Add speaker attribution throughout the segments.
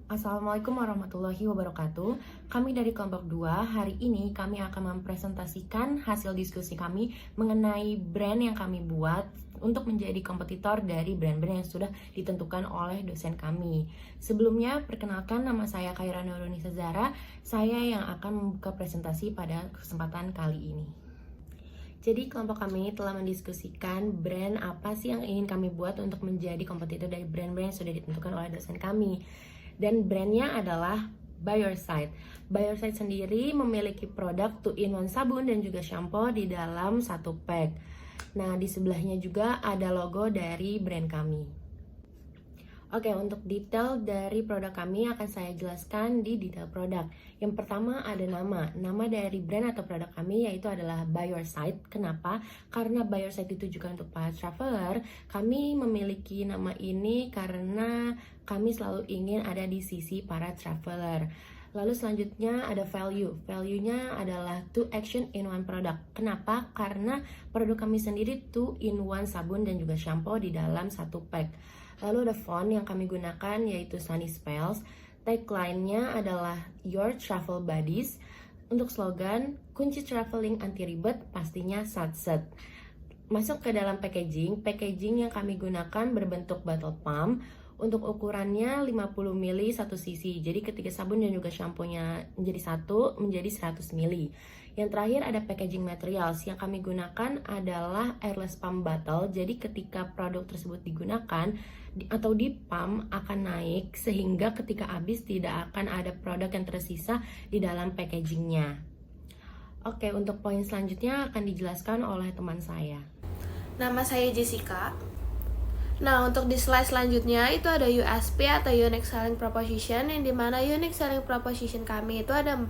Speaker 1: Assalamualaikum warahmatullahi wabarakatuh. Kami dari kelompok 2, hari ini kami akan mempresentasikan hasil diskusi kami mengenai brand yang kami buat untuk menjadi kompetitor dari brand-brand yang sudah ditentukan oleh dosen kami. Sebelumnya, perkenalkan, nama saya Khaira Nurunisa Zahra. Saya yang akan membuka presentasi pada kesempatan kali ini. Jadi kelompok kami telah mendiskusikan brand apa sih yang ingin kami buat untuk menjadi kompetitor dari brand-brand yang sudah ditentukan oleh dosen kami. Dan brandnya adalah By Your Side. By Your Side sendiri memiliki produk 2-in-1 sabun dan juga shampoo di dalam satu pack. Nah, di sebelahnya juga ada logo dari brand kami. Oke, untuk detail dari produk kami akan saya jelaskan di detail produk. Yang pertama ada nama. Nama dari brand atau produk kami yaitu adalah By Your Side. Kenapa? Karena By Your Side ditujukan untuk para traveler. Kami memiliki nama ini karena kami selalu ingin ada di sisi para traveler. Lalu selanjutnya ada value. Value-nya adalah 2 action in 1 product. Kenapa? Karena produk kami sendiri 2-in-1 sabun dan juga shampoo di dalam satu pack. Lalu ada font yang kami gunakan yaitu Sunny Spells. Tagline-nya adalah Your Travel Buddies. Untuk slogan, kunci traveling anti ribet pastinya Satset. Masuk ke dalam packaging. Packaging yang kami gunakan berbentuk bottle pump. Untuk ukurannya 50 ml 1 cc. Jadi ketika sabun dan juga shampoo-nya menjadi satu, menjadi 100 ml. Yang terakhir ada packaging materials. Yang kami gunakan adalah airless pump bottle. Jadi ketika produk tersebut digunakan atau di pump akan naik sehingga ketika habis tidak akan ada produk yang tersisa di dalam packagingnya. Oke, untuk poin selanjutnya akan dijelaskan oleh teman saya.
Speaker 2: Nama saya Jessica. Nah, untuk di slide selanjutnya itu ada USP atau Unique Selling Proposition, yang dimana Unique Selling Proposition kami itu ada 4,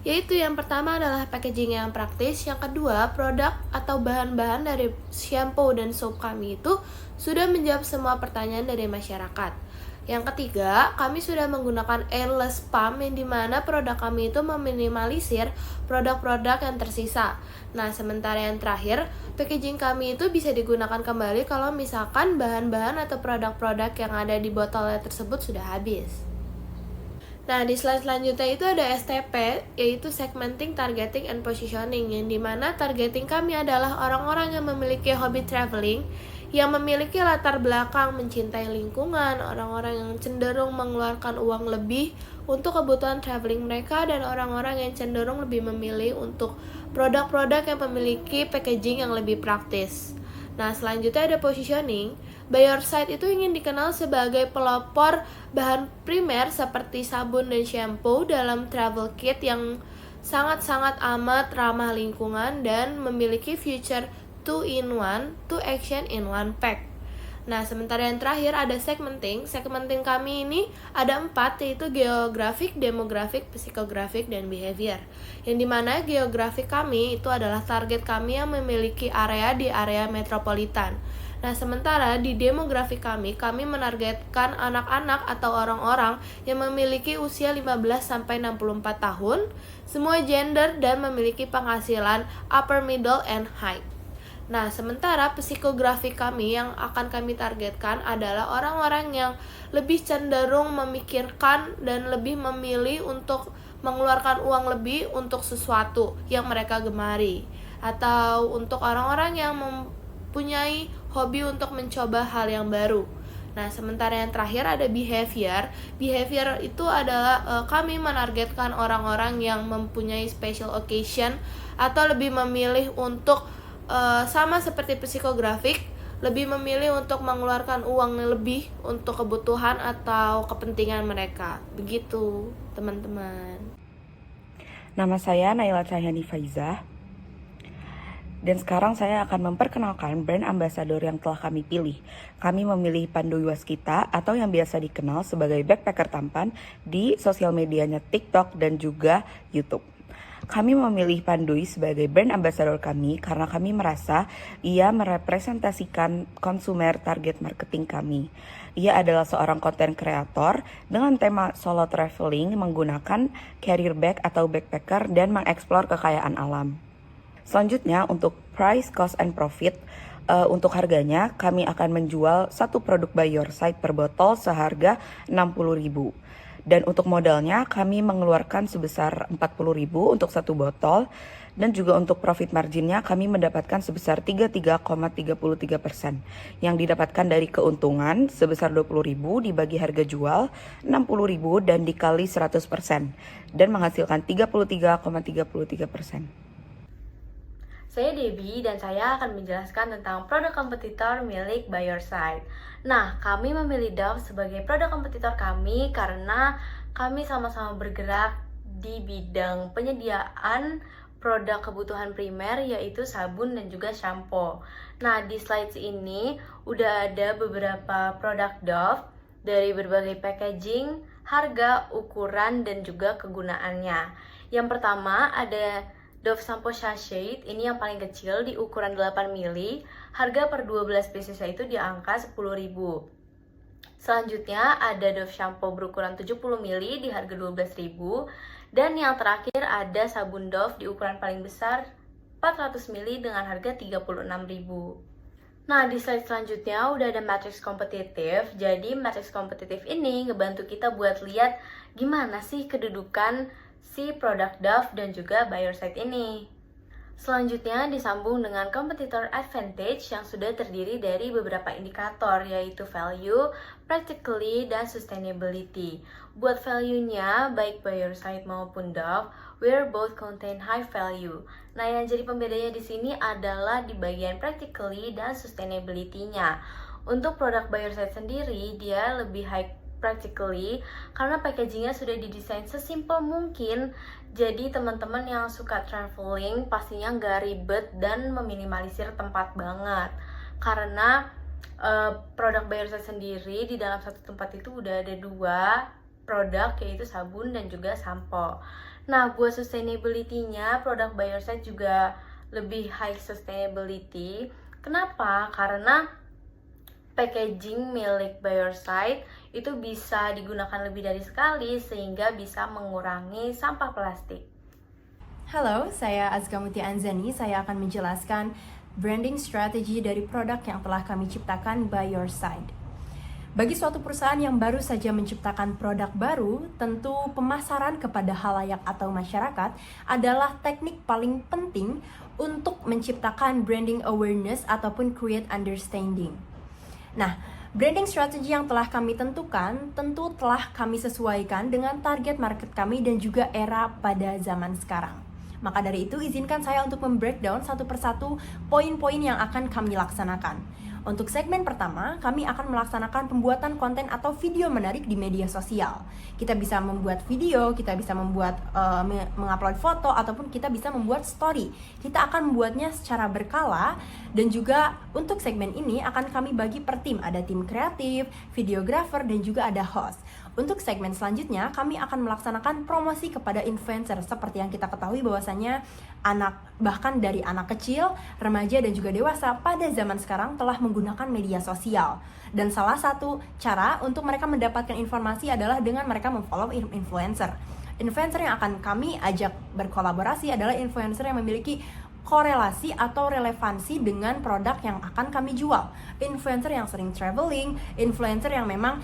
Speaker 2: yaitu yang pertama adalah packaging yang praktis, yang kedua produk atau bahan-bahan dari shampoo dan soap kami itu sudah menjawab semua pertanyaan dari masyarakat. Yang ketiga, kami sudah menggunakan airless pump, yang dimana produk kami itu meminimalisir produk-produk yang tersisa. Nah, sementara yang terakhir, packaging kami itu bisa digunakan kembali kalau misalkan bahan-bahan atau produk-produk yang ada di botolnya tersebut sudah habis. Nah, di slide selanjutnya itu ada STP, yaitu Segmenting, Targeting, and Positioning, yang dimana targeting kami adalah orang-orang yang memiliki hobi traveling, yang memiliki latar belakang mencintai lingkungan, orang-orang yang cenderung mengeluarkan uang lebih untuk kebutuhan traveling mereka, dan orang-orang yang cenderung lebih memilih untuk produk-produk yang memiliki packaging yang lebih praktis. Nah, selanjutnya ada positioning. By Your Side itu ingin dikenal sebagai pelopor bahan primer seperti sabun dan shampoo dalam travel kit yang sangat-sangat amat ramah lingkungan dan memiliki feature 2-in-1, 2 action in 1 pack. Nah, sementara yang terakhir ada segmenting. Segmenting kami ini ada 4, yaitu geografik, demografik, psikografik, dan behavior. Yang dimana geografik kami itu adalah target kami yang memiliki area di area metropolitan. Nah, sementara di demografik kami menargetkan anak-anak atau orang-orang yang memiliki usia 15-64 tahun, semua gender, dan memiliki penghasilan upper middle and high. Nah, sementara psikografi kami yang akan kami targetkan adalah orang-orang yang lebih cenderung memikirkan dan lebih memilih untuk mengeluarkan uang lebih untuk sesuatu yang mereka gemari, atau untuk orang-orang yang mempunyai hobi untuk mencoba hal yang baru. Nah, sementara yang terakhir ada behavior. Behavior itu adalah kami menargetkan orang-orang yang mempunyai special occasion atau lebih memilih untuk sama seperti psikografik, lebih memilih untuk mengeluarkan uang lebih untuk kebutuhan atau kepentingan mereka. Begitu, teman-teman.
Speaker 3: Nama saya Naila Cahyani Faizah. Dan sekarang saya akan memperkenalkan brand ambassador yang telah kami pilih. Kami memilih Pandu Waskita atau yang biasa dikenal sebagai backpacker tampan di sosial medianya TikTok dan juga YouTube. Kami memilih Pandui sebagai brand ambassador kami karena kami merasa ia merepresentasikan konsumer target marketing kami. Ia adalah seorang konten kreator dengan tema solo traveling menggunakan carrier bag atau backpacker dan mengeksplor kekayaan alam. Selanjutnya untuk price, cost, and profit, untuk harganya kami akan menjual satu produk By Your Side per botol seharga 60.000. Dan untuk modalnya kami mengeluarkan sebesar 40.000 untuk satu botol. Dan juga untuk profit marginnya kami mendapatkan sebesar 33,33%. Yang didapatkan dari keuntungan sebesar 20.000 dibagi harga jual 60.000 dan dikali 100%. Dan menghasilkan 33,33%.
Speaker 1: Saya Debbie dan saya akan menjelaskan tentang produk kompetitor milik By Your Side. Nah, kami memilih Dove sebagai produk kompetitor kami karena kami sama-sama bergerak di bidang penyediaan produk kebutuhan primer yaitu sabun dan juga shampoo. Nah, di slides ini udah ada beberapa produk Dove dari berbagai packaging, harga, ukuran, dan juga kegunaannya. Yang pertama ada Dove Shampoo Sachet, ini yang paling kecil di ukuran 8 ml, harga per 12 piecesnya itu di angka 10.000. Selanjutnya ada Dove Shampoo berukuran 70 ml di harga 12.000. Dan yang terakhir ada sabun Dove di ukuran paling besar 400 ml dengan harga 36.000. Nah, di slide selanjutnya udah ada matriks kompetitif. Jadi matriks kompetitif ini ngebantu kita buat lihat gimana sih kedudukan si produk Dove dan juga By Your Side ini. Selanjutnya disambung dengan competitor advantage yang sudah terdiri dari beberapa indikator yaitu value, practically, dan sustainability. Buat value-nya, baik By Your Side maupun Dove, we're both contain high value. Nah, yang jadi pembedanya di sini adalah di bagian practically dan sustainability-nya. Untuk produk By Your Side sendiri, dia lebih high practically karena packagingnya sudah didesain sesimpel mungkin. Jadi teman-teman yang suka traveling pastinya nggak ribet dan meminimalisir tempat banget. Karena produk By Your Side sendiri di dalam satu tempat itu udah ada 2 produk yaitu sabun dan juga sampo. Nah, buat sustainability-nya produk By Your Side juga lebih high sustainability. Kenapa? Karena packaging milik By Your Side itu bisa digunakan lebih dari sekali sehingga bisa mengurangi sampah plastik.
Speaker 4: Halo, saya Azka Mutia Anzani. Saya akan menjelaskan branding strategi dari produk yang telah kami ciptakan By Your Side. Bagi suatu perusahaan yang baru saja menciptakan produk baru, tentu pemasaran kepada halayak atau masyarakat adalah teknik paling penting untuk menciptakan branding awareness ataupun create understanding. Nah, branding strategi yang telah kami tentukan tentu telah kami sesuaikan dengan target market kami dan juga era pada zaman sekarang. Maka dari itu, izinkan saya untuk membreakdown satu persatu poin-poin yang akan kami laksanakan. Untuk segmen pertama, kami akan melaksanakan pembuatan konten atau video menarik di media sosial. Kita bisa membuat video, kita bisa membuat mengupload foto, ataupun kita bisa membuat story. Kita akan membuatnya secara berkala, dan juga untuk segmen ini akan kami bagi per tim. Ada tim kreatif, videographer, dan juga ada host. Untuk segmen selanjutnya, kami akan melaksanakan promosi kepada influencer. Seperti yang kita ketahui bahwasanya bahkan dari anak kecil, remaja, dan juga dewasa pada zaman sekarang telah menggunakan media sosial. Dan salah satu cara untuk mereka mendapatkan informasi adalah dengan mereka memfollow influencer. Influencer yang akan kami ajak berkolaborasi adalah influencer yang memiliki korelasi atau relevansi dengan produk yang akan kami jual. Influencer yang sering traveling, influencer yang memang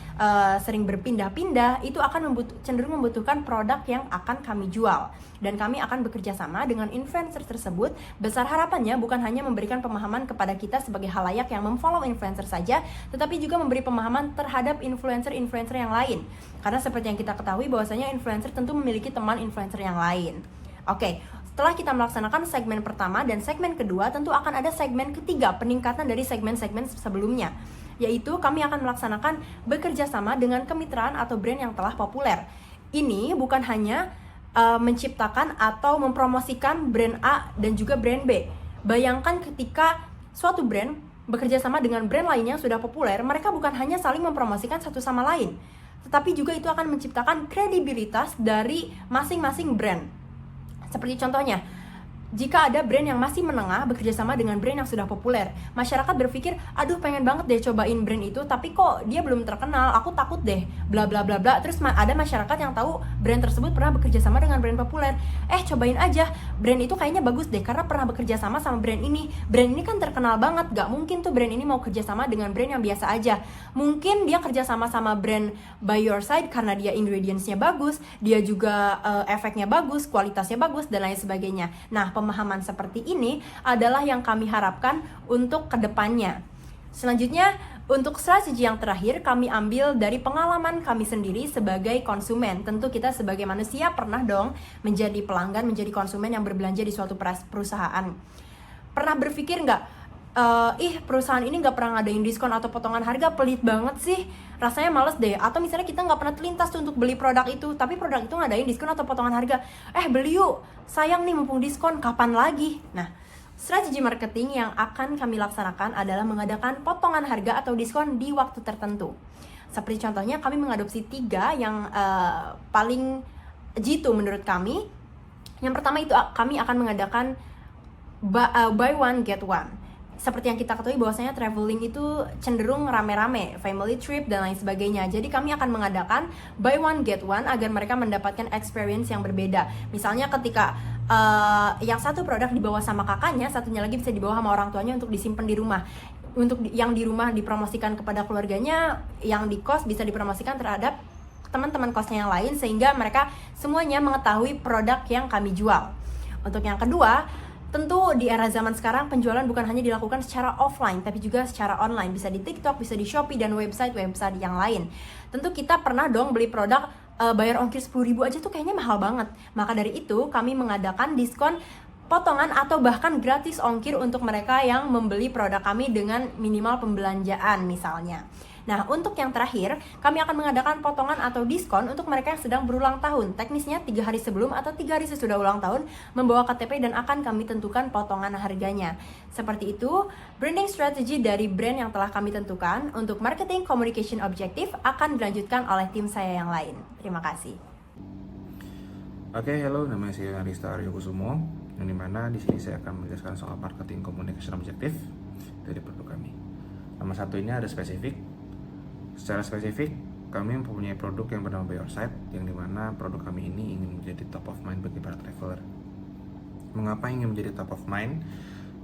Speaker 4: sering berpindah-pindah, itu akan cenderung membutuhkan produk yang akan kami jual. Dan kami akan bekerja sama dengan influencer tersebut. Besar harapannya bukan hanya memberikan pemahaman kepada kita sebagai halayak yang memfollow influencer saja, tetapi juga memberi pemahaman terhadap influencer-influencer yang lain. Karena seperti yang kita ketahui bahwasanya influencer tentu memiliki teman influencer yang lain. Oke, setelah kita melaksanakan segmen pertama dan segmen kedua, tentu akan ada segmen ketiga, peningkatan dari segmen-segmen sebelumnya. Yaitu kami akan melaksanakan bekerja sama dengan kemitraan atau brand yang telah populer. Ini bukan hanya menciptakan atau mempromosikan brand A dan juga brand B. Bayangkan ketika suatu brand bekerja sama dengan brand lainnya yang sudah populer, mereka bukan hanya saling mempromosikan satu sama lain, tetapi juga itu akan menciptakan kredibilitas dari masing-masing brand. Seperti contohnya, jika ada brand yang masih menengah bekerja sama dengan brand yang sudah populer, masyarakat berpikir, aduh pengen banget deh cobain brand itu, tapi kok dia belum terkenal, aku takut deh, bla bla bla bla. Terus ada masyarakat yang tahu brand tersebut pernah bekerja sama dengan brand populer. Cobain aja, brand itu kayaknya bagus deh karena pernah bekerja sama brand ini. Brand ini kan terkenal banget, gak mungkin tuh brand ini mau kerja sama dengan brand yang biasa aja. Mungkin dia kerja sama brand By Your Side karena dia ingredientsnya bagus, dia juga efeknya bagus, kualitasnya bagus, dan lain sebagainya. Nah, pemahaman seperti ini adalah yang kami harapkan untuk kedepannya. Selanjutnya, untuk strategi yang terakhir, kami ambil dari pengalaman kami sendiri sebagai konsumen. Tentu kita sebagai manusia pernah dong menjadi pelanggan, menjadi konsumen yang berbelanja di suatu perusahaan. Pernah berpikir nggak, perusahaan ini nggak pernah ngadain diskon atau potongan harga, pelit banget sih, rasanya males deh. Atau misalnya kita nggak pernah terlintas tuh untuk beli produk itu, tapi produk itu ngadain diskon atau potongan harga, beli yuk, sayang nih mumpung diskon, kapan lagi? Nah, strategi marketing yang akan kami laksanakan adalah mengadakan potongan harga atau diskon di waktu tertentu. Seperti contohnya kami mengadopsi 3 yang paling jitu menurut kami. Yang pertama itu kami akan mengadakan buy one get one. Seperti yang kita ketahui bahwasanya traveling itu cenderung rame-rame, family trip dan lain sebagainya. Jadi kami akan mengadakan buy one get one agar mereka mendapatkan experience yang berbeda. Misalnya ketika yang satu produk dibawa sama kakaknya, satunya lagi bisa dibawa sama orang tuanya untuk disimpan di rumah. Untuk yang di rumah dipromosikan kepada keluarganya, yang di kos bisa dipromosikan terhadap teman-teman kosnya yang lain, sehingga mereka semuanya mengetahui produk yang kami jual. Untuk yang kedua, tentu di era zaman sekarang penjualan bukan hanya dilakukan secara offline tapi juga secara online, bisa di TikTok, bisa di Shopee dan website yang lain. Tentu kita pernah dong beli produk bayar ongkir 10.000 aja tuh kayaknya mahal banget. Maka dari itu kami mengadakan diskon potongan atau bahkan gratis ongkir untuk mereka yang membeli produk kami dengan minimal pembelanjaan misalnya. Nah, untuk yang terakhir, kami akan mengadakan potongan atau diskon untuk mereka yang sedang berulang tahun. Teknisnya 3 hari sebelum atau 3 hari sesudah ulang tahun membawa KTP dan akan kami tentukan potongan harganya. Seperti itu, branding strategy dari brand yang telah kami tentukan untuk marketing communication objektif akan dilanjutkan oleh tim saya yang lain. Terima kasih.
Speaker 5: Oke, halo, nama saya Arista Aryo Kusumo, yang dimana di sini saya akan menjelaskan soal marketing communication objektif dari produk kami. Nomor 1 ini ada spesifik. Secara spesifik, kami mempunyai produk yang bernama By Your Side, yang dimana produk kami ini ingin menjadi top of mind bagi para traveler. Mengapa ingin menjadi top of mind?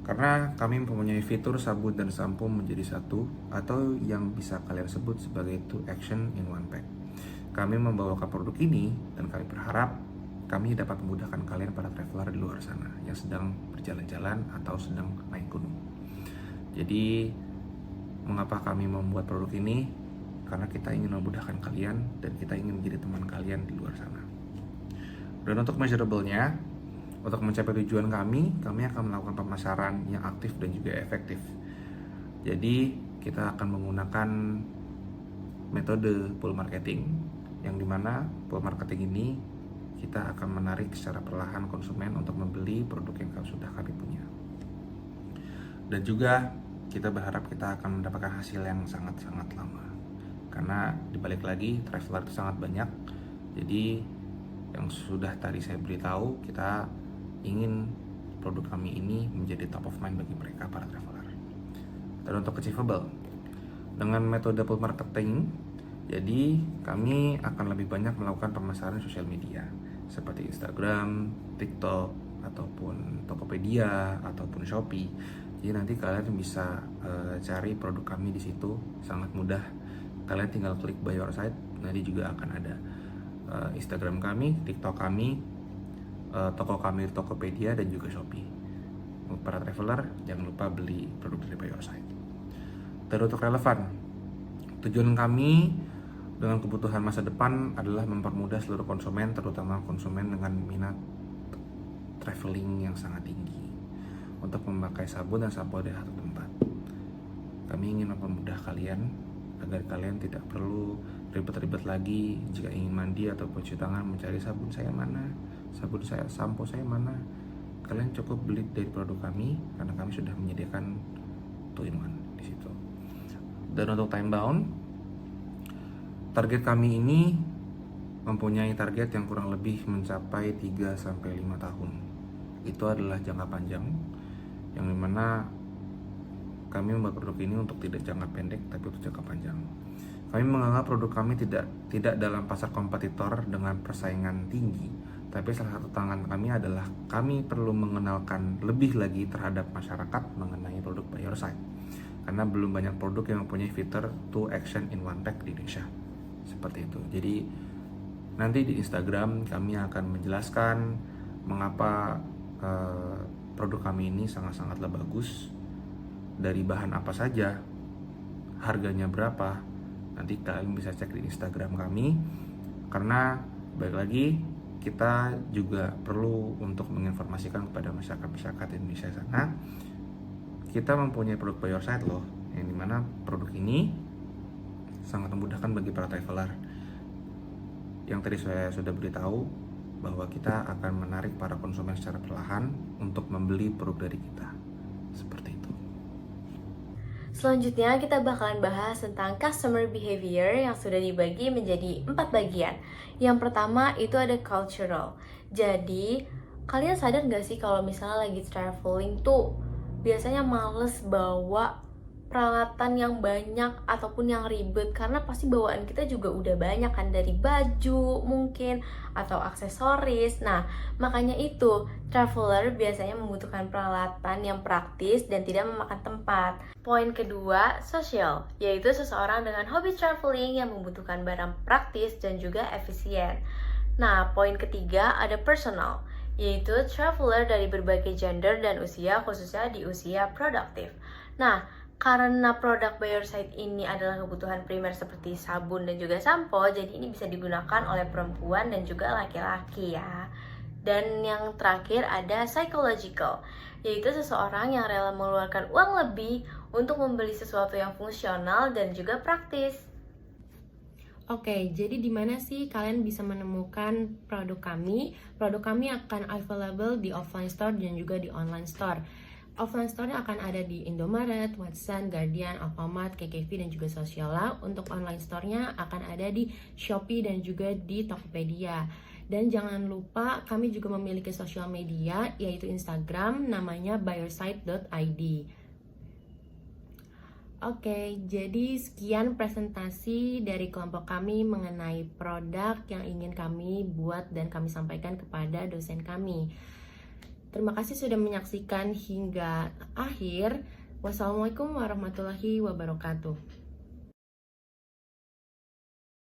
Speaker 5: Karena kami mempunyai fitur sabun dan sampo menjadi satu, atau yang bisa kalian sebut sebagai 2 action in 1 pack. Kami membawakan produk ini dan kami berharap kami dapat memudahkan kalian para traveler di luar sana yang sedang berjalan-jalan atau sedang naik gunung. Jadi, mengapa kami membuat produk ini? Karena kita ingin memudahkan kalian dan kita ingin menjadi teman kalian di luar sana. Dan untuk measurable-nya, untuk mencapai tujuan kami akan melakukan pemasaran yang aktif dan juga efektif. Jadi kita akan menggunakan metode pull marketing, yang dimana pull marketing ini kita akan menarik secara perlahan konsumen untuk membeli produk yang sudah kami punya. Dan juga kita berharap kita akan mendapatkan hasil yang sangat-sangat lama. Karena dibalik lagi traveler itu sangat banyak. Jadi yang sudah tadi saya beritahu, kita ingin produk kami ini menjadi top of mind bagi mereka para traveler. Dan untuk achievable, dengan metode pull marketing, jadi kami akan lebih banyak melakukan pemasaran sosial media seperti Instagram, TikTok, ataupun Tokopedia, ataupun Shopee. Jadi nanti kalian bisa cari produk kami di situ, sangat mudah. Kalian tinggal klik By Your Side, nanti juga akan ada Instagram kami, TikTok kami, toko kami Tokopedia dan juga Shopee. Untuk para traveler, jangan lupa beli produk dari By Your Side. Dan untuk relevan, tujuan kami dengan kebutuhan masa depan adalah mempermudah seluruh konsumen, terutama konsumen dengan minat traveling yang sangat tinggi, untuk memakai sabun dan sampo dari satu tempat. Kami ingin mempermudah kalian agar kalian tidak perlu ribet-ribet lagi jika ingin mandi atau cuci tangan mencari sabun saya mana, sampo saya mana. Kalian cukup beli dari produk kami karena kami sudah menyediakan 2-in-1 di situ. Dan untuk time bound, target kami ini mempunyai target yang kurang lebih mencapai 3-5 tahun. itu adalah jangka panjang, yang dimana kami membuat produk ini untuk tidak jangka pendek tapi untuk jangka panjang. Kami menganggap produk kami tidak dalam pasar kompetitor dengan persaingan tinggi, tapi salah satu tantangan kami adalah kami perlu mengenalkan lebih lagi terhadap masyarakat mengenai produk By Your Side, karena belum banyak produk yang mempunyai fitur 2 action in 1 pack di Indonesia. Seperti itu. Jadi nanti di Instagram kami akan menjelaskan mengapa produk kami ini sangat-sangatlah bagus, dari bahan apa saja, harganya berapa. Nanti kalian bisa cek di Instagram kami, karena baik lagi kita juga perlu untuk menginformasikan kepada masyarakat Indonesia sana, kita mempunyai produk By Your Side loh, yang dimana produk ini sangat memudahkan bagi para traveler. Yang tadi saya sudah beritahu bahwa kita akan menarik para konsumen secara perlahan untuk membeli produk dari kita. Seperti itu.
Speaker 1: Selanjutnya kita bakalan bahas tentang customer behavior yang sudah dibagi menjadi 4 bagian. Yang pertama itu ada cultural. Jadi kalian sadar gak sih kalau misalnya lagi traveling tuh biasanya males bawa peralatan yang banyak ataupun yang ribet, karena pasti bawaan kita juga udah banyak kan, dari baju mungkin atau aksesoris. Nah, makanya itu traveler biasanya membutuhkan peralatan yang praktis dan tidak memakan tempat. Poin kedua, social, yaitu seseorang dengan hobi traveling yang membutuhkan barang praktis dan juga efisien. Nah, poin ketiga ada personal, yaitu traveler dari berbagai gender dan usia, khususnya di usia produktif. Nah, karena produk By Your Side ini adalah kebutuhan primer seperti sabun dan juga sampo, jadi ini bisa digunakan oleh perempuan dan juga laki-laki ya. Dan yang terakhir ada psychological, yaitu seseorang yang rela mengeluarkan uang lebih untuk membeli sesuatu yang fungsional dan juga praktis. Oke, jadi di mana sih kalian bisa menemukan produk kami? Produk kami akan available di offline store dan juga di online store. Offline store-nya akan ada di Indomaret, Watson, Guardian, Alfamart, KKV, dan juga Sociala. Untuk online store-nya akan ada di Shopee dan juga di Tokopedia. Dan jangan lupa kami juga memiliki sosial media, yaitu Instagram, namanya byyourside.id. Oke, jadi sekian presentasi dari kelompok kami mengenai produk yang ingin kami buat dan kami sampaikan kepada dosen kami. Terima kasih sudah menyaksikan hingga akhir. Wassalamualaikum warahmatullahi wabarakatuh.